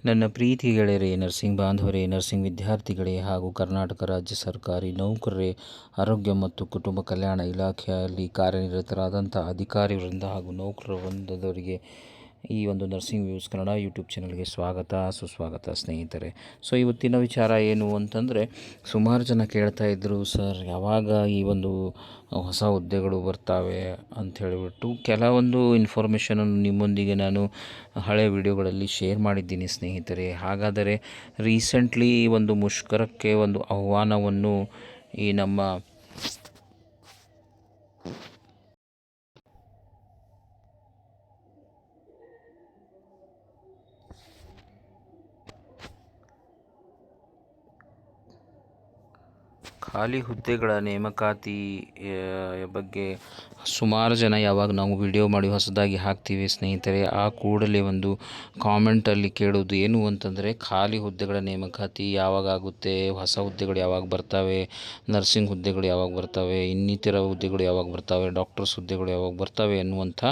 ನನ್ನ ಪ್ರೀತಿ ಗೆಳೆಯರೇ, ನರ್ಸಿಂಗ್ ಬಾಂಧವರೇ, ನರ್ಸಿಂಗ್ ವಿದ್ಯಾರ್ಥಿಗಳೇ ಹಾಗೂ ಕರ್ನಾಟಕ ರಾಜ್ಯ ಸರ್ಕಾರಿ ನೌಕರರೇ, ಆರೋಗ್ಯ ಮತ್ತು ಕುಟುಂಬ ಕಲ್ಯಾಣ ಇಲಾಖೆಯಲ್ಲಿ ಕಾರ್ಯನಿರತರಾದಂಥ ಅಧಿಕಾರಿ ವೃಂದ ಹಾಗೂ ನೌಕರ ವೃಂದದವರಿಗೆ ಈ ಒಂದು ನರ್ಸಿಂಗ್ ವ್ಯೂಸ್ ಕನ್ನಡ ಯೂಟ್ಯೂಬ್ ಚಾನಲ್ಗೆ ಸ್ವಾಗತ ಸುಸ್ವಾಗತ ಸ್ನೇಹಿತರೆ. ಸೊ ಇವತ್ತಿನ ವಿಚಾರ ಏನು ಅಂತಂದರೆ, ಸುಮಾರು ಜನ ಕೇಳ್ತಾ ಇದ್ದರು, ಸರ್ ಯಾವಾಗ ಈ ಒಂದು ಹೊಸ ಹುದ್ದೆಗಳು ಬರ್ತಾವೆ ಅಂತ ಹೇಳಿಬಿಟ್ಟು ಕೆಲವೊಂದು ಇನ್ಫಾರ್ಮೇಷನನ್ನು ನಿಮ್ಮೊಂದಿಗೆ ನಾನು ಹಳೆಯ ವಿಡಿಯೋಗಳಲ್ಲಿ ಶೇರ್ ಮಾಡಿದ್ದೀನಿ ಸ್ನೇಹಿತರೆ. ಹಾಗಾದರೆ ರೀಸೆಂಟ್ಲಿ ಒಂದು ಮುಷ್ಕರಕ್ಕೆ ಒಂದು ಆಹ್ವಾನವನ್ನು ಈ ನಮ್ಮ ಖಾಲಿ ಹುದ್ದೆಗಳ ನೇಮಕಾತಿ ಬಗ್ಗೆ ಸುಮಾರು ಜನ ಯಾವಾಗ ನಾವು ವಿಡಿಯೋ ಮಾಡಿ ಹೊಸದಾಗಿ ಹಾಕ್ತೀವಿ ಸ್ನೇಹಿತರೆ, ಆ ಕೂಡಲೇ ಒಂದು ಕಾಮೆಂಟಲ್ಲಿ ಕೇಳೋದು ಏನು ಅಂತಂದರೆ, ಖಾಲಿ ಹುದ್ದೆಗಳ ನೇಮಕಾತಿ ಯಾವಾಗ ಆಗುತ್ತೆ, ಹೊಸ ಹುದ್ದೆಗಳು ಯಾವಾಗ ಬರ್ತವೆ, ನರ್ಸಿಂಗ್ ಹುದ್ದೆಗಳು ಯಾವಾಗ ಬರ್ತವೆ, ಇನ್ನಿತರ ಹುದ್ದೆಗಳು ಯಾವಾಗ ಬರ್ತವೆ, ಡಾಕ್ಟರ್ಸ್ ಹುದ್ದೆಗಳು ಯಾವಾಗ ಬರ್ತವೆ ಎನ್ನುವಂಥ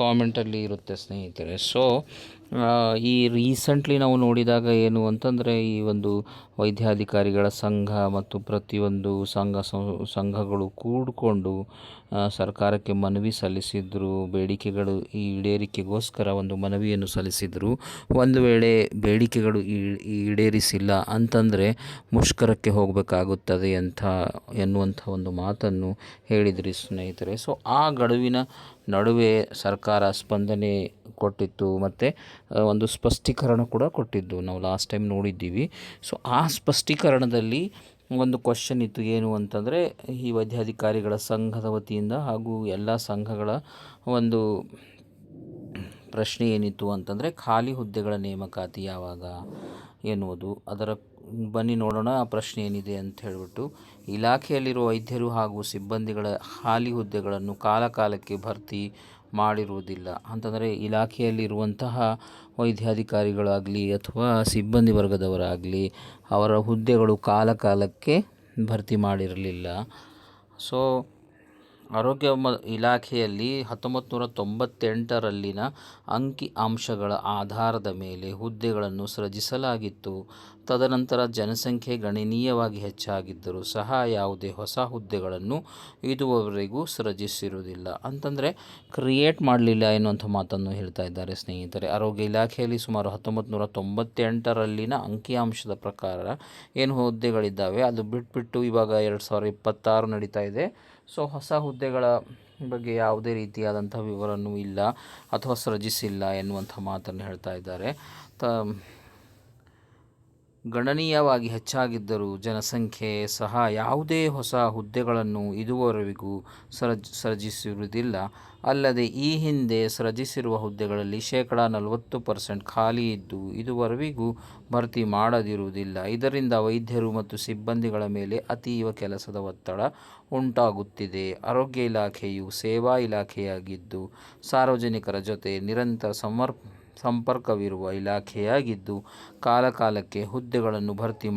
ಕಾಮೆಂಟಲ್ಲಿ ಇರುತ್ತೆ ಸ್ನೇಹಿತರೆ. ಸೊ ಈ ರೀಸೆಂಟ್ಲಿ ನಾವು ನೋಡಿದಾಗ ಏನು ಅಂತಂದರೆ, ಈ ಒಂದು ವೈದ್ಯಾಧಿಕಾರಿಗಳ ಸಂಘ ಮತ್ತು ಪ್ರತಿಯೊಂದು ಸಂಘಗಳು ಕೂಡಿಕೊಂಡು ಸರ್ಕಾರಕ್ಕೆ ಮನವಿ ಸಲ್ಲಿಸಿದ್ರು. ಬೇಡಿಕೆಗಳು ಈಡೇರಿಕೆಗೋಸ್ಕರ ಒಂದು ಮನವಿಯನ್ನು ಸಲ್ಲಿಸಿದರು. ಒಂದು ವೇಳೆ ಬೇಡಿಕೆಗಳು ಈಡೇರಿಸಿಲ್ಲ ಅಂತಂದರೆ ಮುಷ್ಕರಕ್ಕೆ ಹೋಗಬೇಕಾಗುತ್ತದೆ ಎನ್ನುವಂಥ ಒಂದು ಮಾತನ್ನು ಹೇಳಿದ್ರಿ ಸ್ನೇಹಿತರೆ. ಸೊ ಆ ಗಡುವಿನ ನಡುವೆ ಸರ್ಕಾರ ಸ್ಪಂದನೆ ಕೊಟ್ಟಿತ್ತು ಮತ್ತು ಒಂದು ಸ್ಪಷ್ಟೀಕರಣ ಕೂಡ ಕೊಟ್ಟಿದ್ದು ನಾವು ಲಾಸ್ಟ್ ಟೈಮ್ ನೋಡಿದ್ದೀವಿ. ಸೊ ಆ ಸ್ಪಷ್ಟೀಕರಣದಲ್ಲಿ ಒಂದು ಕ್ವಶನ್ ಇತ್ತು, ಏನು ಅಂತಂದರೆ, ಈ ವೈದ್ಯಾಧಿಕಾರಿಗಳ ಸಂಘದ ವತಿಯಿಂದ ಹಾಗೂ ಎಲ್ಲ ಸಂಘಗಳ ಒಂದು ಪ್ರಶ್ನೆ ಏನಿತ್ತು ಅಂತಂದರೆ, ಖಾಲಿ ಹುದ್ದೆಗಳ ನೇಮಕಾತಿ ಯಾವಾಗ ಎನ್ನುವುದು. ಅದರ ಬನ್ನಿ ನೋಡೋಣ ಆ ಪ್ರಶ್ನೆ ಏನಿದೆ ಅಂತ ಹೇಳಿಬಿಟ್ಟು. ಇಲಾಖೆಯಲ್ಲಿರುವ ವೈದ್ಯರು ಹಾಗೂ ಸಿಬ್ಬಂದಿಗಳ ಖಾಲಿ ಹುದ್ದೆಗಳನ್ನು ಕಾಲಕಾಲಕ್ಕೆ ಭರ್ತಿ ಮಾಡಿರುವುದಿಲ್ಲ ಅಂತಂದರೆ, ಇಲಾಖೆಯಲ್ಲಿರುವಂತಹ ವೈದ್ಯಾಧಿಕಾರಿಗಳಾಗಲಿ ಅಥವಾ ಸಿಬ್ಬಂದಿ ವರ್ಗದವರಾಗಲಿ ಅವರ ಹುದ್ದೆಗಳು ಕಾಲಕಾಲಕ್ಕೆ ಭರ್ತಿ ಮಾಡಿರಲಿಲ್ಲ. ಸೊ ಆರೋಗ್ಯ ಇಲಾಖೆಯಲ್ಲಿ 1998ರಲ್ಲಿನ ಅಂಕಿ ಅಂಶಗಳ ಆಧಾರದ ಮೇಲೆ ಹುದ್ದೆಗಳನ್ನು ಸೃಜಿಸಲಾಗಿತ್ತು. ತದನಂತರ ಜನಸಂಖ್ಯೆ ಗಣನೀಯವಾಗಿ ಹೆಚ್ಚಾಗಿದ್ದರೂ ಸಹ ಯಾವುದೇ ಹೊಸ ಹುದ್ದೆಗಳನ್ನು ಇದುವರೆಗೂ ಸೃಜಿಸಿರುವುದಿಲ್ಲ ಅಂತಂದರೆ ಕ್ರಿಯೇಟ್ ಮಾಡಲಿಲ್ಲ ಎನ್ನುವಂಥ ಮಾತನ್ನು ಹೇಳ್ತಾ ಇದ್ದಾರೆ ಸ್ನೇಹಿತರೆ. ಆರೋಗ್ಯ ಇಲಾಖೆಯಲ್ಲಿ ಸುಮಾರು 1998ರಲ್ಲಿನ ಅಂಕಿಅಂಶದ ಪ್ರಕಾರ ಏನು ಹುದ್ದೆಗಳಿದ್ದಾವೆ ಅದು ಬಿಟ್ಬಿಟ್ಟು ಇವಾಗ 2026 ನಡೀತಾ ಇದೆ. ಸೊ ಹೊಸ ಹುದ್ದೆಗಳ ಬಗ್ಗೆ ಯಾವುದೇ ರೀತಿಯಾದಂಥ ವಿವರವೂ ಇಲ್ಲ ಅಥವಾ ಸೃಜಿಸಿಲ್ಲ ಎನ್ನುವಂಥ ಮಾತನ್ನು ಹೇಳ್ತಾ ಇದ್ದಾರೆ. ಗಣನೀಯವಾಗಿ ಹೆಚ್ಚಾಗಿದ್ದರೂ ಜನಸಂಖ್ಯೆ ಸಹ ಯಾವುದೇ ಹೊಸ ಹುದ್ದೆಗಳನ್ನು ಇದುವರೆಗೂ ಸೃಜಿಸಿರುವುದಿಲ್ಲ. ಅಲ್ಲದೆ ಈ ಹಿಂದೆ ಸೃಜಿಸಿರುವ ಹುದ್ದೆಗಳಲ್ಲಿ 40% ಖಾಲಿ ಇದ್ದು ಇದುವರೆಗೂ ಭರ್ತಿ ಮಾಡದಿರುವುದಿಲ್ಲ. ಇದರಿಂದ ವೈದ್ಯರು ಮತ್ತು ಸಿಬ್ಬಂದಿಗಳ ಮೇಲೆ ಅತೀವ ಕೆಲಸದ ಒತ್ತಡ ಉಂಟಾಗುತ್ತಿದೆ. ಆರೋಗ್ಯ ಇಲಾಖೆಯು ಸೇವಾ ಇಲಾಖೆಯಾಗಿದ್ದು ಸಾರ್ವಜನಿಕರ ಜೊತೆ ನಿರಂತರ ಸಂಪರ್ಕವಿರುವ ಇಲಾಖೆಯಾಗಿದ್ದು ಕಾಲಕಾಲಕ್ಕೆ ಹುದ್ದೆಗಳನ್ನು ಭರ್ತಿ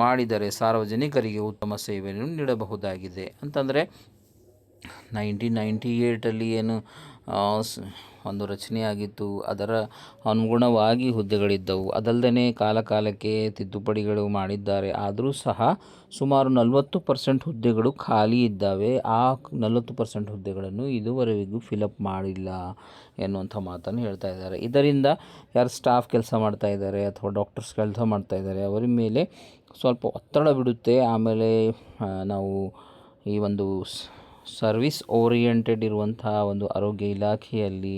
ಮಾಡಿದರೆ ಸಾರ್ವಜನಿಕರಿಗೆ ಉತ್ತಮ ಸೇವೆಯನ್ನು ನೀಡಬಹುದಾಗಿದೆ. ಅಂತಂದರೆ 1998 ಏನು ಒಂದು ರಚನೆಯಾಗಿತ್ತು, ಅದರ ಅನುಗುಣವಾಗಿ ಹುದ್ದೆಗಳಿದ್ದವು. ಅದಲ್ಲದೆ ಕಾಲಕಾಲಕ್ಕೆ ತಿದ್ದುಪಡಿಗಳು ಮಾಡಿದ್ದಾರೆ. ಆದರೂ ಸಹ ಸುಮಾರು 40% ಹುದ್ದೆಗಳು ಖಾಲಿ ಇದ್ದಾವೆ. ಆ 40% ಹುದ್ದೆಗಳನ್ನು ಇದುವರೆಗೂ ಫಿಲಪ್ ಮಾಡಿಲ್ಲ ಎನ್ನುವಂಥ ಮಾತನ್ನು ಹೇಳ್ತಾ ಇದ್ದಾರೆ. ಇದರಿಂದ ಯಾರು ಸ್ಟಾಫ್ ಕೆಲಸ ಮಾಡ್ತಾ ಇದ್ದಾರೆ ಅಥವಾ ಡಾಕ್ಟರ್ಸ್ ಕೆಲಸ ಮಾಡ್ತಾ ಇದ್ದಾರೆ ಅವರ ಮೇಲೆ ಸ್ವಲ್ಪ ಒತ್ತಡ ಬಿಡುತ್ತೆ. ಆಮೇಲೆ ನಾವು ಈ ಒಂದು ಸರ್ವಿಸ್ ಓರಿಯೆಂಟೆಡ್ ಇರುವಂಥ ಒಂದು ಆರೋಗ್ಯ ಇಲಾಖೆಯಲ್ಲಿ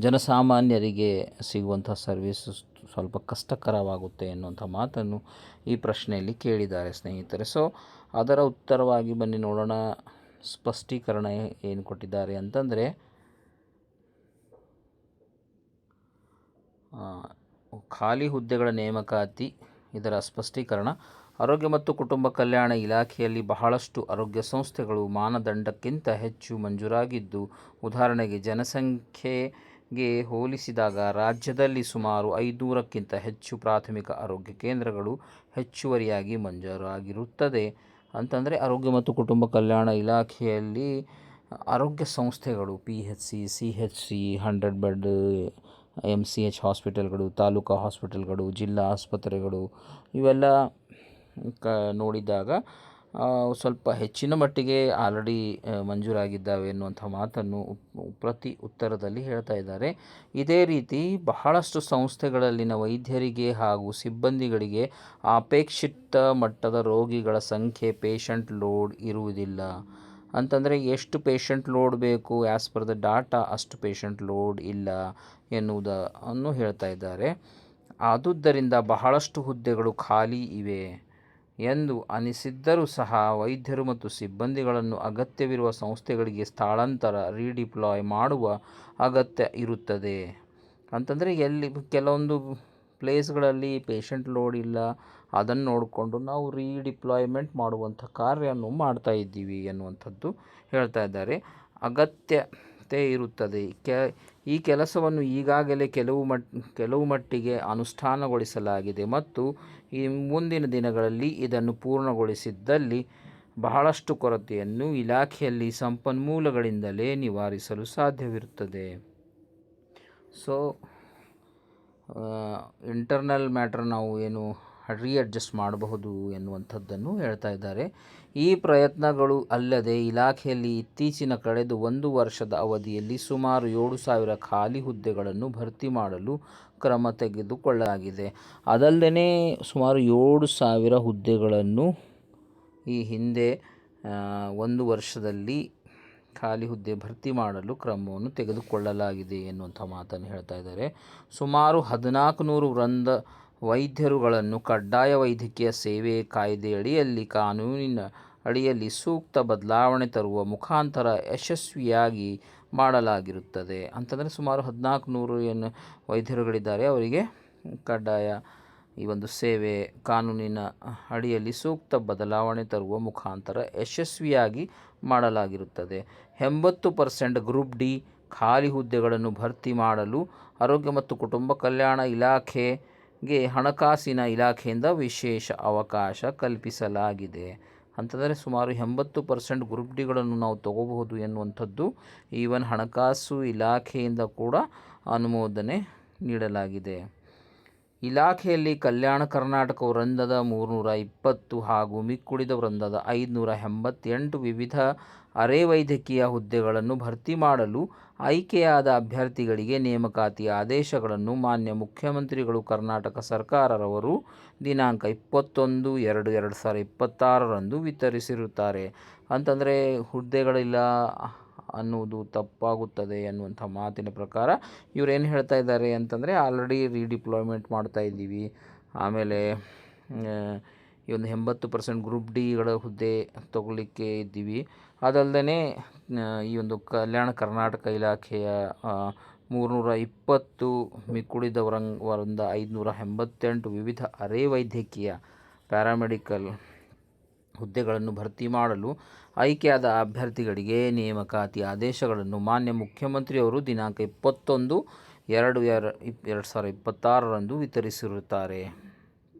ಜನಸಾಮಾನ್ಯರಿಗೆ ಸಿಗುವಂಥ ಸರ್ವಿಸ್ ಸ್ವಲ್ಪ ಕಷ್ಟಕರವಾಗುತ್ತೆ ಎನ್ನುವಂಥ ಮಾತನ್ನು ಈ ಪ್ರಶ್ನೆಯಲ್ಲಿ ಕೇಳಿದ್ದಾರೆ ಸ್ನೇಹಿತರೆ. ಸೊ ಅದರ ಉತ್ತರವಾಗಿ ಬನ್ನಿ ನೋಡೋಣ ಸ್ಪಷ್ಟೀಕರಣ ಏನು ಕೊಟ್ಟಿದ್ದಾರೆ ಅಂತಂದರೆ, ಖಾಲಿ ಹುದ್ದೆಗಳ ನೇಮಕಾತಿ ಇದರ ಸ್ಪಷ್ಟೀಕರಣ. ಆರೋಗ್ಯ ಮತ್ತು ಕುಟುಂಬ ಕಲ್ಯಾಣ ಇಲಾಖೆಯಲ್ಲಿ ಬಹಳಷ್ಟು ಆರೋಗ್ಯ ಸಂಸ್ಥೆಗಳು ಮಾನದಂಡಕ್ಕಿಂತ ಹೆಚ್ಚು ಮಂಜೂರಾಗಿದ್ದು, ಉದಾಹರಣೆಗೆ ಜನಸಂಖ್ಯೆಗೆ ಹೋಲಿಸಿದಾಗ ರಾಜ್ಯದಲ್ಲಿ ಸುಮಾರು 500ಕ್ಕಿಂತ ಹೆಚ್ಚು ಪ್ರಾಥಮಿಕ ಆರೋಗ್ಯ ಕೇಂದ್ರಗಳು ಹೆಚ್ಚುವರಿಯಾಗಿ ಮಂಜೂರಾಗಿರುತ್ತದೆ. ಅಂತಂದರೆ ಆರೋಗ್ಯ ಮತ್ತು ಕುಟುಂಬ ಕಲ್ಯಾಣ ಇಲಾಖೆಯಲ್ಲಿ ಆರೋಗ್ಯ ಸಂಸ್ಥೆಗಳು PHC, CHC, 100 ಬೆಡ್ MCH ಹಾಸ್ಪಿಟಲ್ಗಳು, ತಾಲೂಕಾ ಹಾಸ್ಪಿಟಲ್ಗಳು, ಜಿಲ್ಲಾ ಆಸ್ಪತ್ರೆಗಳು ಇವೆಲ್ಲ ನೋಡಿದಾಗ ಸ್ವಲ್ಪ ಹೆಚ್ಚಿನ ಮಟ್ಟಿಗೆ ಆಲ್ರೆಡಿ ಮಂಜೂರಾಗಿದ್ದಾವೆ ಎನ್ನುವಂಥ ಮಾತನ್ನು ಪ್ರತಿ ಉತ್ತರದಲ್ಲಿ ಹೇಳ್ತಾ ಇದ್ದಾರೆ. ಇದೇ ರೀತಿ ಬಹಳಷ್ಟು ಸಂಸ್ಥೆಗಳಲ್ಲಿನ ವೈದ್ಯರಿಗೆ ಹಾಗೂ ಸಿಬ್ಬಂದಿಗಳಿಗೆ ಅಪೇಕ್ಷಿತ ಮಟ್ಟದ ರೋಗಿಗಳ ಸಂಖ್ಯೆ ಪೇಷಂಟ್ ಲೋಡ್ ಇರುವುದಿಲ್ಲ. ಅಂತಂದರೆ ಎಷ್ಟು ಪೇಷಂಟ್ ಲೋಡ್ ಬೇಕು ಆ್ಯಸ್ ಪರ್ ದ ಡಾಟಾ ಅಷ್ಟು ಪೇಷಂಟ್ ಲೋಡ್ ಇಲ್ಲ ಎನ್ನುವುದನ್ನು ಹೇಳ್ತಾ ಇದ್ದಾರೆ. ಆದುದರಿಂದ ಬಹಳಷ್ಟು ಹುದ್ದೆಗಳು ಖಾಲಿ ಇವೆ ಎಂದು ಅನಿಸಿದ್ದರೂ ಸಹ ವೈದ್ಯರು ಮತ್ತು ಸಿಬ್ಬಂದಿಗಳನ್ನು ಅಗತ್ಯವಿರುವ ಸಂಸ್ಥೆಗಳಿಗೆ ಸ್ಥಳಾಂತರ ರೀಡಿಪ್ಲಾಯ್ ಮಾಡುವ ಅಗತ್ಯ ಇರುತ್ತದೆ. ಅಂತಂದರೆ ಎಲ್ಲಿ ಕೆಲವೊಂದು ಪ್ಲೇಸ್ಗಳಲ್ಲಿ ಪೇಷಂಟ್ ಲೋಡ್ ಇಲ್ಲ, ಅದನ್ನು ನೋಡಿಕೊಂಡು ನಾವು ರೀಡಿಪ್ಲಾಯ್ಮೆಂಟ್ ಮಾಡುವಂಥ ಕಾರ್ಯವನ್ನು ಮಾಡ್ತಾ ಇದ್ದೀವಿ ಎನ್ನುವಂಥದ್ದು ಹೇಳ್ತಾ ಇದ್ದಾರೆ. ಅಗತ್ಯತೆ ಇರುತ್ತದೆ. ಈ ಕೆಲಸವನ್ನು ಈಗಾಗಲೇ ಕೆಲವು ಮಟ್ಟಿಗೆ ಅನುಷ್ಠಾನಗೊಳಿಸಲಾಗಿದೆ ಮತ್ತು ಈ ಮುಂದಿನ ದಿನಗಳಲ್ಲಿ ಇದನ್ನು ಪೂರ್ಣಗೊಳಿಸಿದ್ದಲ್ಲಿ ಬಹಳಷ್ಟು ಕೊರತೆಯನ್ನು ಇಲಾಖೆಯಲ್ಲಿ ಸಂಪನ್ಮೂಲಗಳಿಂದಲೇ ನಿವಾರಿಸಲು ಸಾಧ್ಯವಿರುತ್ತದೆ. ಸೊ ಇಂಟರ್ನಲ್ ಮ್ಯಾಟ್ರ್ ನಾವು ಏನು ರೀಅಡ್ಜಸ್ಟ್ ಮಾಡಬಹುದು ಎನ್ನುವಂಥದ್ದನ್ನು ಹೇಳ್ತಾ ಇದ್ದಾರೆ. ಈ ಪ್ರಯತ್ನಗಳು ಅಲ್ಲದೆ ಇಲಾಖೆಯಲ್ಲಿ ಇತ್ತೀಚಿನ ಕಳೆದ 1 ವರ್ಷದ ಅವಧಿಯಲ್ಲಿ ಸುಮಾರು 7,000 ಖಾಲಿ ಹುದ್ದೆಗಳನ್ನು ಭರ್ತಿ ಮಾಡಲು ಕ್ರಮ ತೆಗೆದುಕೊಳ್ಳಲಾಗಿದೆ. ಅದಲ್ಲದೆ ಸುಮಾರು 7,000 ಹುದ್ದೆಗಳನ್ನು ಈ ಹಿಂದೆ 1 ವರ್ಷದಲ್ಲಿ ಖಾಲಿ ಹುದ್ದೆ ಭರ್ತಿ ಮಾಡಲು ಕ್ರಮವನ್ನು ತೆಗೆದುಕೊಳ್ಳಲಾಗಿದೆ ಎನ್ನುವಂಥ ಮಾತನ್ನು ಹೇಳ್ತಾ ಇದ್ದಾರೆ. ಸುಮಾರು 1,400 ವೃಂದ ವೈದ್ಯರುಗಳನ್ನು ಕಡ್ಡಾಯ ವೈದ್ಯಕೀಯ ಸೇವೆ ಕಾಯ್ದೆಯಡಿಯಲ್ಲಿ ಕಾನೂನಿನ ಅಡಿಯಲ್ಲಿ ಸೂಕ್ತ ಬದಲಾವಣೆ ತರುವ ಮುಖಾಂತರ ಯಶಸ್ವಿಯಾಗಿ ಮಾಡಲಾಗಿರುತ್ತದೆ. ಅಂತಂದರೆ ಸುಮಾರು 1,400 ಏನು ವೈದ್ಯರುಗಳಿದ್ದಾರೆ ಅವರಿಗೆ ಕಡ್ಡಾಯ ಈ ಒಂದು ಸೇವೆ ಕಾನೂನಿನ ಅಡಿಯಲ್ಲಿ ಸೂಕ್ತ ಬದಲಾವಣೆ ತರುವ ಮುಖಾಂತರ ಯಶಸ್ವಿಯಾಗಿ ಮಾಡಲಾಗಿರುತ್ತದೆ. 80% ಗ್ರೂಪ್ ಡಿ ಖಾಲಿ ಹುದ್ದೆಗಳನ್ನು ಭರ್ತಿ ಮಾಡಲು ಆರೋಗ್ಯ ಮತ್ತು ಕುಟುಂಬ ಕಲ್ಯಾಣ ಇಲಾಖೆಗೆ ಹಣಕಾಸಿನ ಇಲಾಖೆಯಿಂದ ವಿಶೇಷ ಅವಕಾಶ ಕಲ್ಪಿಸಲಾಗಿದೆ. ಅಂತಂದರೆ ಸುಮಾರು 80% ಗ್ರೂಪ್ ಡಿಗಳನ್ನು ನಾವು ತಗೋಬಹುದು ಎನ್ನುವಂಥದ್ದು ಈವನ್ ಹಣಕಾಸು ಇಲಾಖೆಯಿಂದ ಕೂಡ ಅನುಮೋದನೆ ನೀಡಲಾಗಿದೆ. ಇಲಾಖೆಯಲ್ಲಿ ಕಲ್ಯಾಣ ಕರ್ನಾಟಕ ವೃಂದದ 320 ಹಾಗೂ ಮಿಕ್ಕುಳಿದ ವೃಂದದ 588 ವಿವಿಧ ಅರೆ ವೈದ್ಯಕೀಯ ಹುದ್ದೆಗಳನ್ನು ಭರ್ತಿ ಮಾಡಲು ಆಯ್ಕೆಯಾದ ಅಭ್ಯರ್ಥಿಗಳಿಗೆ ನೇಮಕಾತಿ ಆದೇಶಗಳನ್ನು ಮಾನ್ಯ ಮುಖ್ಯಮಂತ್ರಿಗಳು ಕರ್ನಾಟಕ ಸರ್ಕಾರರವರು ದಿನಾಂಕ 21/2/2026 ವಿತರಿಸಿರುತ್ತಾರೆ. ಅಂತಂದರೆ ಹುದ್ದೆಗಳಿಲ್ಲ ಅನ್ನುವುದು ತಪ್ಪಾಗುತ್ತದೆ ಎನ್ನುವಂಥ ಮಾತಿನ ಪ್ರಕಾರ ಇವರೇನು ಹೇಳ್ತಾ ಇದ್ದಾರೆ ಅಂತಂದರೆ ಆಲ್ರೆಡಿ ರೀಡಿಪ್ಲಾಯ್ಮೆಂಟ್ ಮಾಡ್ತಾ ಇದ್ದೀವಿ, ಆಮೇಲೆ ಈ ಒಂದು 80% ಗ್ರೂಪ್ ಡಿಗಳ ಹುದ್ದೆ ತಗೊಳ್ಳಿಕ್ಕೆ ಇದ್ದೀವಿ. ಅದಲ್ಲದೆ ಈ ಒಂದು ಕಲ್ಯಾಣ ಕರ್ನಾಟಕ ಇಲಾಖೆಯ 320 ಮಿಕ್ಕುಳಿದ ವೃಂದ 588 ವಿವಿಧ ಅರೆ ವೈದ್ಯಕೀಯ ಪ್ಯಾರಾಮೆಡಿಕಲ್ ಹುದ್ದೆಗಳನ್ನು ಭರ್ತಿ ಮಾಡಲು ಆಯ್ಕೆಯಾದ ಅಭ್ಯರ್ಥಿಗಳಿಗೆ ನೇಮಕಾತಿ ಆದೇಶಗಳನ್ನು ಮಾನ್ಯ ಮುಖ್ಯಮಂತ್ರಿಯವರು ದಿನಾಂಕ 21/2/2026 ವಿತರಿಸಿರುತ್ತಾರೆ.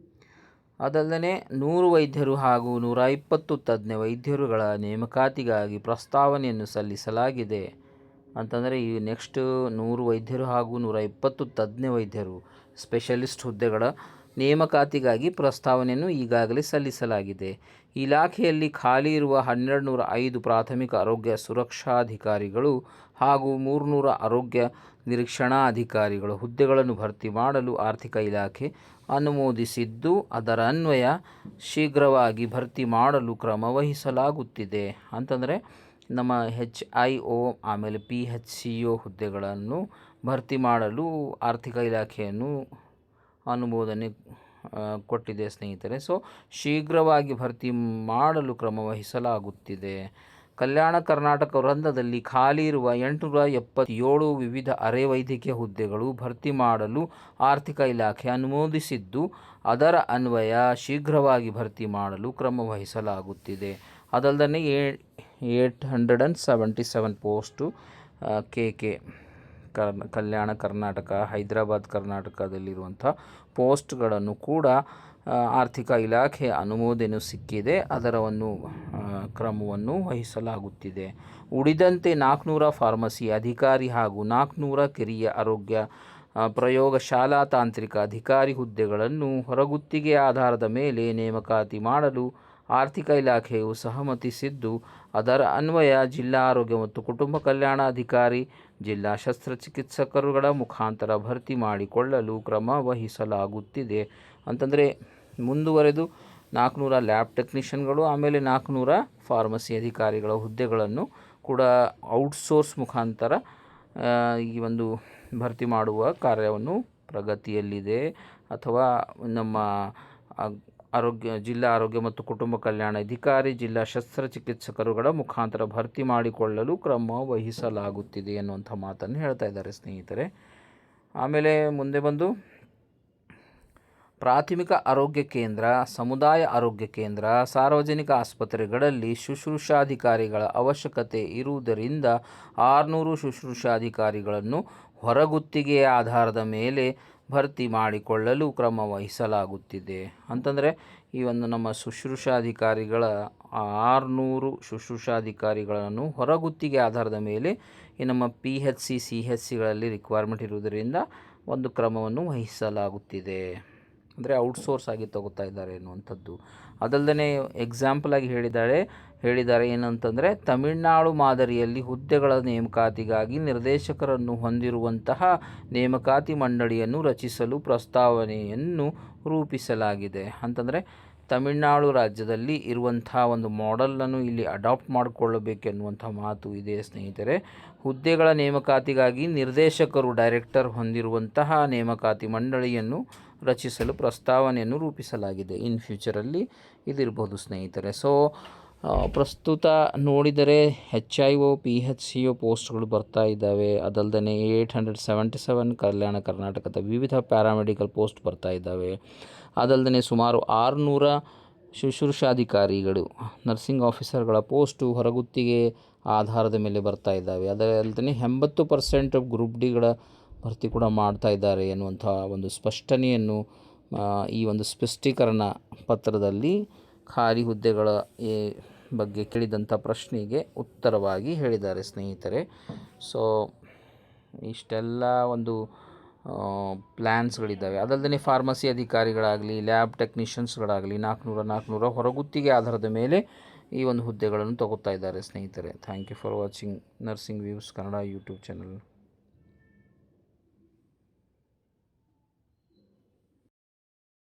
ಅದಲ್ಲದೆ 100 ವೈದ್ಯರು ಹಾಗೂ 120 ತಜ್ಞ ವೈದ್ಯರುಗಳ ನೇಮಕಾತಿಗಾಗಿ ಪ್ರಸ್ತಾವನೆಯನ್ನು ಸಲ್ಲಿಸಲಾಗಿದೆ. ಅಂತಂದರೆ ಈ ನೆಕ್ಸ್ಟ್ 100 ವೈದ್ಯರು ಹಾಗೂ 120 ತಜ್ಞ ವೈದ್ಯರು ಸ್ಪೆಷಲಿಸ್ಟ್ ಹುದ್ದೆಗಳ ನೇಮಕಾತಿಗಾಗಿ ಪ್ರಸ್ತಾವನೆಯನ್ನು ಈಗಾಗಲೇ ಸಲ್ಲಿಸಲಾಗಿದೆ. ಇಲಾಖೆಯಲ್ಲಿ ಖಾಲಿ ಇರುವ 1,205 ಪ್ರಾಥಮಿಕ ಆರೋಗ್ಯ ಸುರಕ್ಷಾಧಿಕಾರಿಗಳು ಹಾಗೂ 300 ಆರೋಗ್ಯ ನಿರೀಕ್ಷಣಾಧಿಕಾರಿಗಳ ಹುದ್ದೆಗಳನ್ನು ಭರ್ತಿ ಮಾಡಲು ಆರ್ಥಿಕ ಇಲಾಖೆ ಅನುಮೋದಿಸಿದ್ದು, ಅದರ ಅನ್ವಯ ಶೀಘ್ರವಾಗಿ ಭರ್ತಿ ಮಾಡಲು ಕ್ರಮ ವಹಿಸಲಾಗುತ್ತಿದೆ. ಅಂತಂದರೆ ನಮ್ಮ HIO ಆಮೇಲೆ PHCO ಹುದ್ದೆಗಳನ್ನು ಭರ್ತಿ ಮಾಡಲು ಆರ್ಥಿಕ ಇಲಾಖೆಯನ್ನು ಅನುಮೋದನೆ ಕೊಟ್ಟಿದೆ ಸ್ನೇಹಿತರೆ. ಸೊ ಶೀಘ್ರವಾಗಿ ಭರ್ತಿ ಮಾಡಲು ಕ್ರಮ ವಹಿಸಲಾಗುತ್ತಿದೆ. ಕಲ್ಯಾಣ ಕರ್ನಾಟಕ ವೃಂದದಲ್ಲಿ ಖಾಲಿ ಇರುವ 877 ವಿವಿಧ ಅರೆ ವೈದ್ಯಕೀಯ ಹುದ್ದೆಗಳು ಭರ್ತಿ ಮಾಡಲು ಆರ್ಥಿಕ ಇಲಾಖೆ ಅನುಮೋದಿಸಿದ್ದು, ಅದರ ಅನ್ವಯ ಶೀಘ್ರವಾಗಿ ಭರ್ತಿ ಮಾಡಲು ಕ್ರಮ ವಹಿಸಲಾಗುತ್ತಿದೆ. ಅದಲ್ಲದೆ 877 ಪೋಸ್ಟು KK ಕಲ್ಯಾಣ ಕರ್ನಾಟಕ, ಹೈದರಾಬಾದ್ ಕರ್ನಾಟಕದಲ್ಲಿರುವಂಥ ಪೋಸ್ಟ್ಗಳನ್ನು ಕೂಡ ಆರ್ಥಿಕ ಇಲಾಖೆ ಅನುಮೋದನೆ ಸಿಕ್ಕಿದೆ, ಅದರವನ್ನು ಕ್ರಮವನ್ನು ವಹಿಸಲಾಗುತ್ತಿದೆ. ಉಳಿದಂತೆ 400 ಫಾರ್ಮಸಿ ಅಧಿಕಾರಿ ಹಾಗೂ 400 ಕಿರಿಯ ಆರೋಗ್ಯ ಪ್ರಯೋಗಶಾಲಾ ತಾಂತ್ರಿಕ ಅಧಿಕಾರಿ ಹುದ್ದೆಗಳನ್ನು ಹೊರಗುತ್ತಿಗೆ ಆಧಾರದ ಮೇಲೆ ನೇಮಕಾತಿ ಮಾಡಲು ಆರ್ಥಿಕ ಇಲಾಖೆಯು ಸಹಮತಿಸಿದ್ದು, ಅದರ ಅನ್ವಯ ಜಿಲ್ಲಾ ಆರೋಗ್ಯ ಮತ್ತು ಕುಟುಂಬ ಕಲ್ಯಾಣ ಅಧಿಕಾರಿ, ಜಿಲ್ಲಾ ಶಸ್ತ್ರಚಿಕಿತ್ಸಕರುಗಳ ಮುಖಾಂತರ ಭರ್ತಿ ಮಾಡಿಕೊಳ್ಳಲು ಕ್ರಮ ವಹಿಸಲಾಗುತ್ತಿದೆ. ಅಂತಂದರೆ ಮುಂದುವರೆದು 400 ಲ್ಯಾಬ್ ಟೆಕ್ನಿಷಿಯನ್ಗಳು, ಆಮೇಲೆ 400 ಫಾರ್ಮಸಿ ಅಧಿಕಾರಿಗಳ ಹುದ್ದೆಗಳನ್ನು ಕೂಡ ಔಟ್ಸೋರ್ಸ್ ಮುಖಾಂತರ ಈ ಒಂದು ಭರ್ತಿ ಮಾಡುವ ಕಾರ್ಯವನ್ನು ಪ್ರಗತಿಯಲ್ಲಿದೆ. ಅಥವಾ ನಮ್ಮ ಜಿಲ್ಲಾ ಆರೋಗ್ಯ ಮತ್ತು ಕುಟುಂಬ ಕಲ್ಯಾಣ ಅಧಿಕಾರಿ, ಜಿಲ್ಲಾ ಶಸ್ತ್ರಚಿಕಿತ್ಸಕರುಗಳ ಮುಖಾಂತರ ಭರ್ತಿ ಮಾಡಿಕೊಳ್ಳಲು ಕ್ರಮ ವಹಿಸಲಾಗುತ್ತಿದೆ ಅನ್ನುವಂಥ ಮಾತನ್ನು ಹೇಳ್ತಾ ಇದ್ದಾರೆ ಸ್ನೇಹಿತರೆ. ಆಮೇಲೆ ಮುಂದೆ ಬಂದು ಪ್ರಾಥಮಿಕ ಆರೋಗ್ಯ ಕೇಂದ್ರ, ಸಮುದಾಯ ಆರೋಗ್ಯ ಕೇಂದ್ರ, ಸಾರ್ವಜನಿಕ ಆಸ್ಪತ್ರೆಗಳಲ್ಲಿ ಶುಶ್ರೂಷಾಧಿಕಾರಿಗಳ ಅವಶ್ಯಕತೆ ಇರುವುದರಿಂದ 600 ಶುಶ್ರೂಷಾಧಿಕಾರಿಗಳನ್ನು ಹೊರಗುತ್ತಿಗೆಯ ಆಧಾರದ ಮೇಲೆ ಭರ್ತಿ ಮಾಡಿಕೊಳ್ಳಲು ಕ್ರಮ ವಹಿಸಲಾಗುತ್ತಿದೆ. ಅಂತಂದರೆ ಈ ಒಂದು ನಮ್ಮ ಶುಶ್ರೂಷಾಧಿಕಾರಿಗಳ 600 ಶುಶ್ರೂಷಾಧಿಕಾರಿಗಳನ್ನು ಹೊರಗುತ್ತಿಗೆ ಆಧಾರದ ಮೇಲೆ ಈ ನಮ್ಮ PHC CHCಗಳಲ್ಲಿ ರಿಕ್ವೈರ್ಮೆಂಟ್ ಇರುವುದರಿಂದ ಒಂದು ಕ್ರಮವನ್ನು ವಹಿಸಲಾಗುತ್ತಿದೆ. ಅಂದರೆ ಔಟ್ಸೋರ್ಸ್ ಆಗಿ ತಗೋತಾ ಇದ್ದಾರೆ ಎನ್ನುವಂಥದ್ದು. ಅದಲ್ಲದೆ ಎಕ್ಸಾಂಪಲಾಗಿ ಹೇಳಿದ್ದಾರೆ ಏನಂತಂದರೆ, ತಮಿಳುನಾಡು ಮಾದರಿಯಲ್ಲಿ ಹುದ್ದೆಗಳ ನೇಮಕಾತಿಗಾಗಿ ನಿರ್ದೇಶಕರನ್ನು ಹೊಂದಿರುವಂತಹ ನೇಮಕಾತಿ ಮಂಡಳಿಯನ್ನು ರಚಿಸಲು ಪ್ರಸ್ತಾವನೆಯನ್ನು ರೂಪಿಸಲಾಗಿದೆ. ಅಂತಂದರೆ ತಮಿಳುನಾಡು ರಾಜ್ಯದಲ್ಲಿ ಇರುವಂಥ ಒಂದು ಮಾಡೆಲನ್ನು ಇಲ್ಲಿ ಅಡಾಪ್ಟ್ ಮಾಡಿಕೊಳ್ಳಬೇಕೆನ್ನುವಂಥ ಮಾತು ಇದೆ ಸ್ನೇಹಿತರೆ. ಹುದ್ದೆಗಳ ನೇಮಕಾತಿಗಾಗಿ ನಿರ್ದೇಶಕರು ಡೈರೆಕ್ಟರ್ ಹೊಂದಿರುವಂತಹ ನೇಮಕಾತಿ ಮಂಡಳಿಯನ್ನು ರಚಿಸಲು ಪ್ರಸ್ತಾವನೆಯನ್ನು ರೂಪಿಸಲಾಗಿದೆ. ಇನ್ ಫ್ಯೂಚರಲ್ಲಿ ಇದಿರ್ಬೋದು ಸ್ನೇಹಿತರೆ. ಸೊ ಪ್ರಸ್ತುತ ನೋಡಿದರೆ HIO PHCO ಪೋಸ್ಟ್ಗಳು ಬರ್ತಾ ಇದ್ದಾವೆ. ಅದಲ್ಲದೆ 877 ಕಲ್ಯಾಣ ಕರ್ನಾಟಕದ ವಿವಿಧ ಪ್ಯಾರಾಮೆಡಿಕಲ್ ಪೋಸ್ಟ್ ಬರ್ತಾ ಇದ್ದಾವೆ. ಅದಲ್ಲದೆ ಸುಮಾರು 600 ಶುಶ್ರೂಷಾಧಿಕಾರಿಗಳು, ನರ್ಸಿಂಗ್ ಆಫೀಸರ್ಗಳ ಪೋಸ್ಟು ಹೊರಗುತ್ತಿಗೆ ಆಧಾರದ ಮೇಲೆ ಬರ್ತಾ ಇದ್ದಾವೆ. ಅದಲ್ಲದೆ 80% ಗ್ರೂಪ್ ಡಿಗಳ ಭರ್ತಿ ಕೂಡ ಮಾಡ್ತಾ ಇದ್ದಾರೆ ಎನ್ನುವಂಥ ಒಂದು ಸ್ಪಷ್ಟನೆಯನ್ನು ಈ ಒಂದು ಸ್ಪಷ್ಟೀಕರಣ ಪತ್ರದಲ್ಲಿ ಖಾಲಿ ಹುದ್ದೆಗಳ ಬಗ್ಗೆ ಕೇಳಿದಂಥ ಪ್ರಶ್ನೆಗೆ ಉತ್ತರವಾಗಿ ಹೇಳಿದ್ದಾರೆ ಸ್ನೇಹಿತರೆ. ಸೊ ಇಷ್ಟೆಲ್ಲ ಒಂದು ಪ್ಲ್ಯಾನ್ಸ್ಗಳಿದ್ದಾವೆ. ಅದಲ್ಲದೆ ಫಾರ್ಮಸಿ ಅಧಿಕಾರಿಗಳಾಗಲಿ, ಲ್ಯಾಬ್ ಟೆಕ್ನಿಷಿಯನ್ಸ್ಗಳಾಗಲಿ 400 ಹೊರಗುತ್ತಿಗೆ ಆಧಾರದ ಮೇಲೆ ಈ ಒಂದು ಹುದ್ದೆಗಳನ್ನು ತಗೋತಾ ಇದ್ದಾರೆ ಸ್ನೇಹಿತರೆ. Thank you for watching nursing views Kannada YouTube channel.